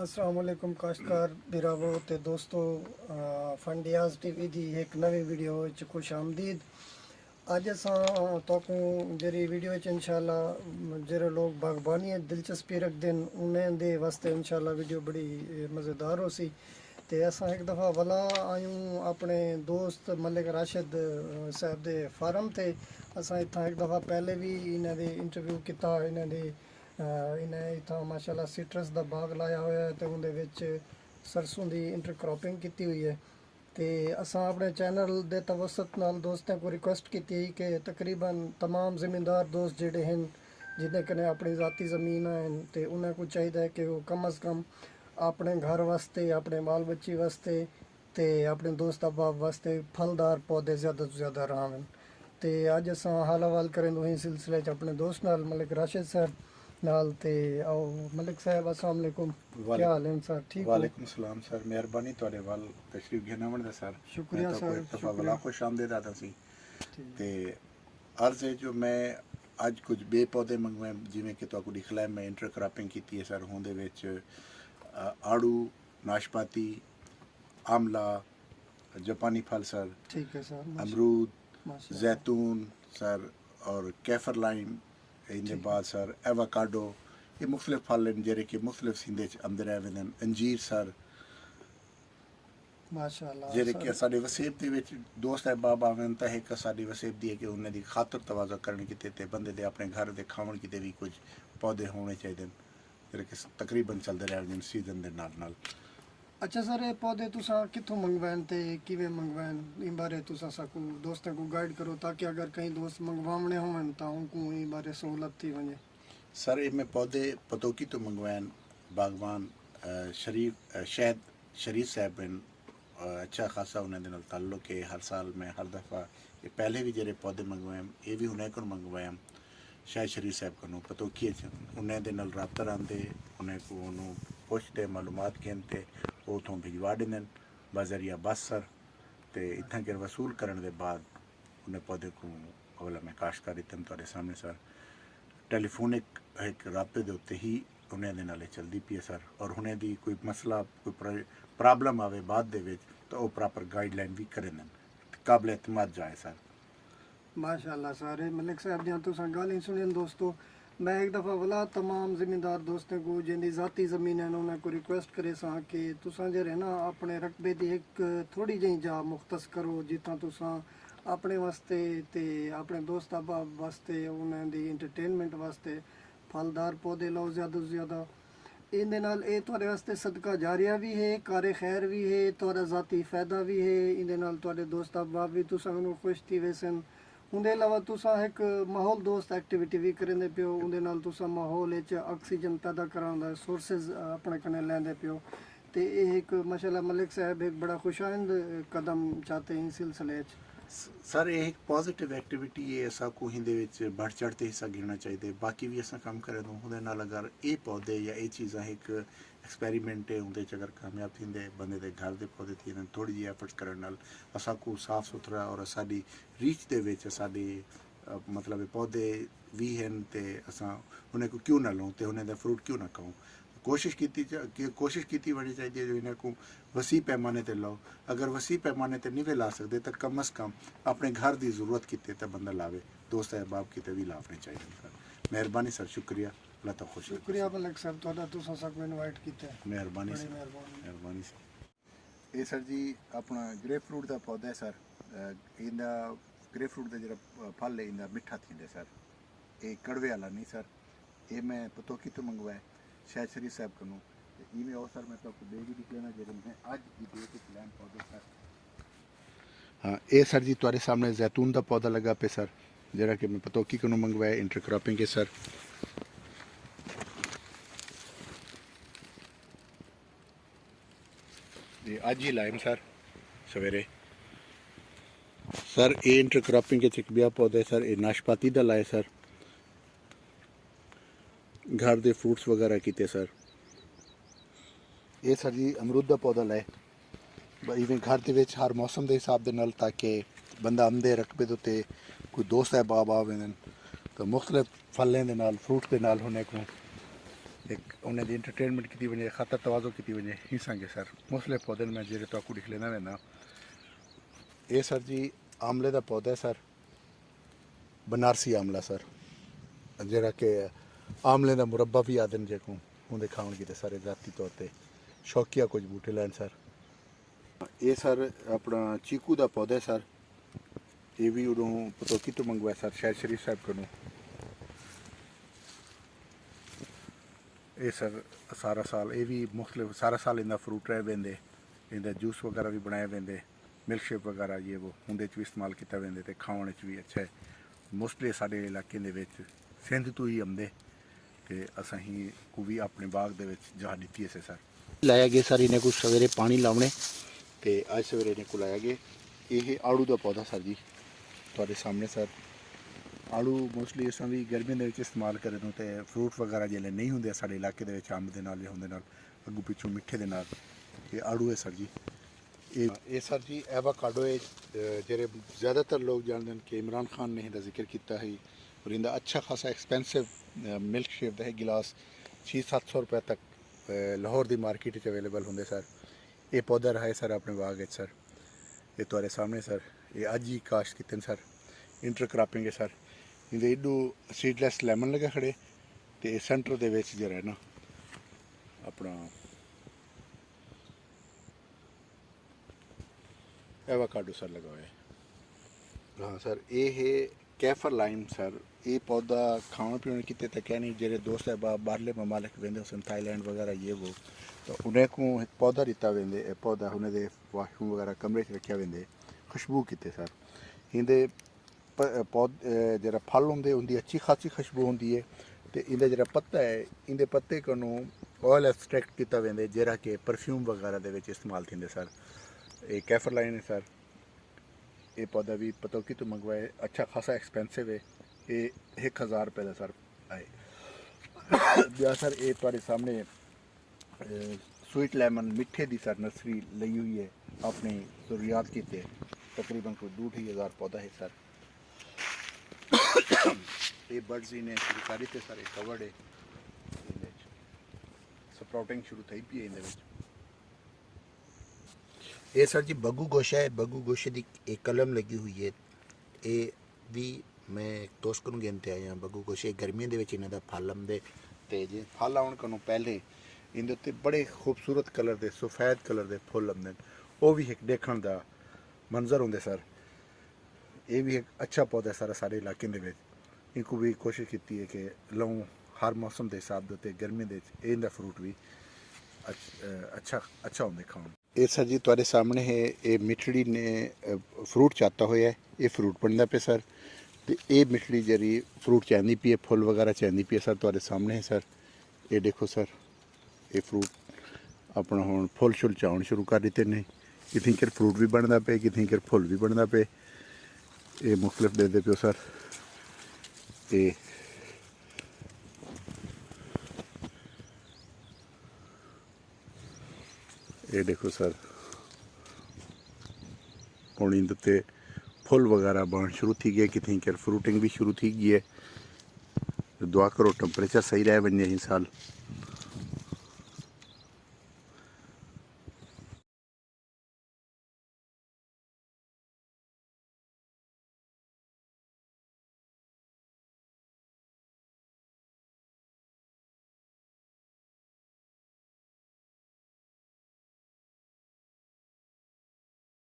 अस्सलाम वालेकुम काश्तकार बिरावो ते दोस्तों फंडियाज टीवी दी एक नवी वीडियो च खुश आमदीद। अज असां तोकू जेरी वीडियो च इंशाल्लाह जेरे लोग बागबानी दिलचस्पी रखते हैं उन्हें दे वास्ते इंशाल्लाह वीडियो बड़ी मज़ेदार हो सी। ते असां एक दफ़ा वला आयूं अपने दोस्त मलिक राशिद साहब दे फार्म ते। असां इत्थां एक दफ़ा पहले भी इन्हां दे इंटरव्यू किया। इन्हां दे इन्हें इतना माशाल्लाह सिट्रस का बाग लाया हुआ है तो उन्हें सरसों की इंटरक्रॉपिंग की हुई है। तो असां अपने चैनल के तवसत नाल दोस्तों को रिक्वेस्ट की कि तकरीबन तमाम ज़मींदार दोस्त जोड़े हैं जिन्हें कने अपनी ज़ाती ज़मीन हैं तो उन्हें को चाहिए कि वो कम अज़ कम अपने घर वास्ते अपने बाल बच्ची वास्ते तो अपने दोस्त अहबाब वास्ते फलदार पौधे ज़्यादा तो ज़्यादा रहें। तो अज असां हाल हवाल करें वही सिलसिले अपने दोस्त नाल मलिक राशिद साहब नाल। ते आओ मलिक साहब अस्सलाम वालेकुम, क्या हाल है सर? ठीक हो? वालेकुम सलाम सर, मेहरबानी ਤੁਹਾਡੇ ਵੱਲ ਤਸ਼ਰੀਫ ਘਿਨਾਉਣ ਦਾ ਸਰ। शुक्रिया सर, ਇੱਕ ਦਫਾ ਬਲਾ ਖੁਸ਼ ਆਮਦੇਦ ਆਦਾ ਸੀ ਤੇ अर्ज है जो मैं ਅੱਜ ਕੁਝ ਬੇ ਪੌਦੇ ਮੰਗਵਾਏ ਜਿਵੇਂ ਕਿ ਤੁਹਾਨੂੰ ਦਿਖਲਾਇਆ ਮੈਂ ਇੰਟਰਕ੍ਰਾਪਿੰਗ ਕੀਤੀ ਹੈ ਸਰ। ਉਹਦੇ ਵਿੱਚ ਆੜੂ, नाशपाती, आमला, जापानी फल सर, ठीक है सर, अमरूद, माशाल्लाह, जैतून सर और कैफर लाइम, इनके बाद सर एवाकाडो, ये मुख्तलिफ फल हैं जेह्ड़े कि मुख्तलिफ सिंधे च आंदे रहे हैं। अंजीर सर माशाल्लाह जेह्ड़े सर। कि साढ़े वसेब दे विच दोस्त अहबाब आवन तां इक साडी वसेब दी है कि उन्हें दी खातर तवाज़ा करनी किते ते बंदे दे अपने घर दे खावन किते भी कुछ पौधे होने चाहिए जेह्ड़े कि तकरीबन चलदे रहे सीजन दे नाल नाल। अच्छा सर, ये पौधे तुसा कितों मंगवाए ते किवें मंगवाए इन बारे तुसा साकू दोस्तों को गाइड करो ताकि अगर कहीं दोस्त मंगवावने होवन तां उनको इन बारे सहूलत थी वने। सर ये मैं पौधे पतोकी तो मंगवाए बागवान शरीफ शहद शरीफ साहब हैं। अच्छा खासा उन्हें नाल ताल्लुक है। हर साल मैं हर दफ़ा ये पहले भी जेरे पौधे मंगवाए ये भी उन्हें को मंगवाए शायद शरीफ साहब को पतोकी उन्हें दे नाल राब्ता रखते उन्हें को पुछते मालूमात कहते उतों भिजवा देंगे बाजरिया बस सर। तो इतना के वसूल करने के बाद उन्हें पौधे को अगला मैं काश्तकारी तन तुहाडे सामने सर टैलीफोनिक एक राब्ते के उत्ते ही उन्हें दे नाले चलती पी है सर। और उन्हें दी कोई मसला कोई प्रॉब्लम आवे बाद दे विच तो वो प्रॉपर गाइडलाइन भी करें काबिल एतमाद जाए सर। माशाल्लाह सर, मलिक साहब दियां तुसा गल सुनियन दोस्तों। मैं एक दफ़ा वाला तमाम ज़मींदार दोस्तों को जिंदी ज़ाती ज़मीन है उन्हें को रिक्वेस्ट करे सा कि तुसा जेरे ना अपने रकबे दी एक थोड़ी जी जा मुख्तस करो जितना तुसा अपने वास्ते ते अपने दोस्त अहबाब वास्ते उन्हें दी इंटरटेनमेंट वास्ते फलदार पौधे लाओ ज़्यादा तो ज़्यादा। इहदे नाल ये तुहाडे वास्ते सदका जारिया भी है, कारे खैर भी है, तुहाडा ज़ाती फ़ायदा भी है। इहदे नाल तुहाडे दोस्त अहबाब भी तुसा नूं खुश थी वैसन। उनके अलावा तुसा एक माहौल दोस्त एक्टिविटी भी करेंदे पियो। उनके नाल तुसा माहौल ऑक्सीजन पैदा कराने सोर्सेज अपने कने लैंदे पियो। तो ये एक माशाल्लाह मलिक साहब एक बड़ा खुशाइंद कदम चाहते हैं इस सिलसिले सर ये एक पॉजिटिव एक्टिविटी है ऐसा को हिंदे विच बढ़ चढ़ के हिस्सा गिनना चाहिए। बाकी भी असा काम करें तो उहदे नाल अगर ये पौधे या ये चीज़ा एक एक्सपेरीमेंट है उहदे च अगर कामयाब थींदे बंदे दे घर दे पौधे थी थोड़ी जी एफर्ट्स करने नाल असा को साफ सुथरा और साडी रीच दे विच साडी मतलब पौधे भी हैं ते असा उन्हें को क्यों ना लूँ तो उन्हें दा फ्रूट क्यों ना खाऊँ। कोशिश की होनी चाहिए जो इन्हें को वसी पैमाने ते लाओ। अगर वसी पैमाने ते नहीं वे ला सकते तो कम अज़ कम अपने घर की जरूरत किते तो बंदा लावे दोस्त अहबाब किते भी लाने चाहिए सर। मेहरबानी सर, शुक्रिया, अल्लाह ताला खुश रखे। शुक्रिया मलिक साहब तुहाडा तुसा सबको इनवाइट किया। मेहरबानी सर, मेहरबानी सर। ये सर जी अपना ग्रेप फ्रूट का पौधा है सर। इंदा ग्रेप फ्रूट का जो फल है इंदा मिठा थींदे सर। ये कड़वे वाला नहीं सर। ये मैं पतोकी तो मंगवाए शायद शरीफ साहब को इवें और सर मैं तो आपको दे भी दिख लेना जेरे मैं आज की डेट प्लान पौधे सर। हाँ ये सर जी तुम्हारे सामने जैतून का पौधा लगा पे सर जरा कि मैं पतोकी को मंगवाया इंटरक्रॉपिंग के सर। ये आज ही लाए सर सवेरे सर। ये इंटरक्रॉपिंग के चिकबिया पौधे सर ये नाशपाती का लाए सर। घर दे फ्रूट्स वगैरह किते सर। ये सर जी अमरूद का पौधा लाए इवें घर दे विच हर मौसम के हिसाब दे नाल ताकि बंदा आमदे रकबे दे उत्ते कोई दोस्त अहबाब आवें तो मुख्तलिफ फलें दे नाल फ्रूट दे नाल होने को एक उन्हें दी एंटरटेनमेंट की वजह ख़ातर तवाज़ो की वजह ही संगे सर मुख्तलिफ पौधे मैं जेरे तो आपको दिख लेना वैना ये सर जी आमले का पौधा है सर बनारसी आमला सर जरा कि आमले का मुरब्बा भी आदन जेको उन्हें खाने की सारे ज़ाती तौर पर शौकिया कुछ बूटे लैन सर ये सर अपना चीकू का पौधा है सर ये भी उड़ों पतोकी तो मंगवाया सर शायद शरीफ साहब को ये सर सारा साल ये भी मुख्तलिफ सारा साल इनका फ्रूट रह वेंदे इनका जूस वगैरह भी बनाए वेंदे मिल्क शेक वगैरह ये वो उनके भी इस्तेमाल किया वेंदे ते खाने भी अच्छा है मोस्टली साढ़े इलाके दे सिंध तो ही आंदे ते असां ही को भी अपने बाग दे जहा दी से सर लाया गया सर इन्हें कुछ सवेरे पानी लाने ते अज सवेरे इन्हें को लाया गया ये आड़ू का पौधा सर जी थोड़े सामने सर आड़ू मोस्टली असां भी गर्मियों के इस्तेमाल करें तो फ्रूट वगैरह जिले नहीं होंगे साढ़े इलाके अंब के नाल या होंगे अगू पिछू मिठे के नाल ये आड़ू है सर जी ये सर जी एवाकाडो है जेरे ज़्यादातर लोग जानते हैं कि इमरान खान ने इसका जिक्र किया है और इनका अच्छा खासा एक्सपेंसिव मिल्क शेक का है गिलास 600-700 रुपये तक लाहौर की मार्केट अवेलेबल होंगे सर ये पौधा रहा है सर अपने बाग सर ये तुम्हारे सामने सर ये अज ही काश्त किते सर इंटर क्रॉपिंग है सर इन्हें एडू सीडलैस लैमन लगे खड़े तो सेंटर के जरा है ना अपना एवाकाडो सर लगा हुआ है हाँ सर ये है कैफर लाइम सर ये पौधा खाने पीने की तक क्या नहीं जेरे दोस्त है बाहरले ममालिक वेंदे हुसन थाईलैंड वगैरह ये वो तो उन्हें को एक पौधा दिता वेंदे पौधा उन्हें दे वाशरूम वगैरह कमरे च रखा वेंदे खुशबू किते सर इंदे पौध जरा फल होंगे उनकी अच्छी खासी खुशबू होंगी है तो इंदा जरा पत्ता है इंदे पत्ते को ऑयल एक्सट्रैक्ट किया वेंदे जरा कि परफ्यूम वगैरह दे विच इस्तेमाल थींदे सर ये कैफर लाइन है सर ये पौधा भी पतोकी तो मंगवाए अच्छा खासा एक्सपेंसिव है ये 1000 रुपये का सर आए या सर ये तुम्हारे सामने स्वीट लेमन मिठे की सर नर्सरी ली हुई है अपनी जरूरियात की तकरीबन कोई 2500 पौधा है सर ये बर्ड्स इन्हें शुरू करी थे सर कवर्ड है स्प्राउटिंग शुरू थी पी है ये सर जी बग्गू गोशा है बग्गू गोशे की एक कलम लगी हुई है ये भी मैं दोस्त को गिनते आया बग्गू गोशे गर्मियों के इन्हों का फल आते तो जो फल आने को पहले इनके उत्ते बड़े खूबसूरत कलर के सफेद कलर के फुल आते वो भी एक देखने का मंजर होंगे सर ये भी एक अच्छा पौधा है सर सारे इलाके इनको भी कोशिश की है कि लऊँ हर मौसम के हिसाब से गर्मी के इनका फ्रूट भी अच्छा होंगे खाने ये सर जी तुम्हारे सामने है ये मिठड़ी ने फ्रूट चाहता हुआ है ये फ्रूट बनता पे सर तो ये मिठड़ी जरी फ्रूट चाहती पी है फुल वगैरह चाहती पी है सर तुम्हारे सामने है सर ये देखो सर ये फ्रूट अपना हम फुल शुल चाउन शुरू कर दिते ने कितनी कर फ्रूट भी बनता पे कितनी कर फुल भी बनता पे ये मुख्तलिफ देते पे सर ये देखो सर हूँ इनते फुल वगैरह बन शुरू थी गए कितनी कर फ्रूटिंग भी शुरू थी गई है दुआ करो टेम्परेचर सही रहे वे ही साल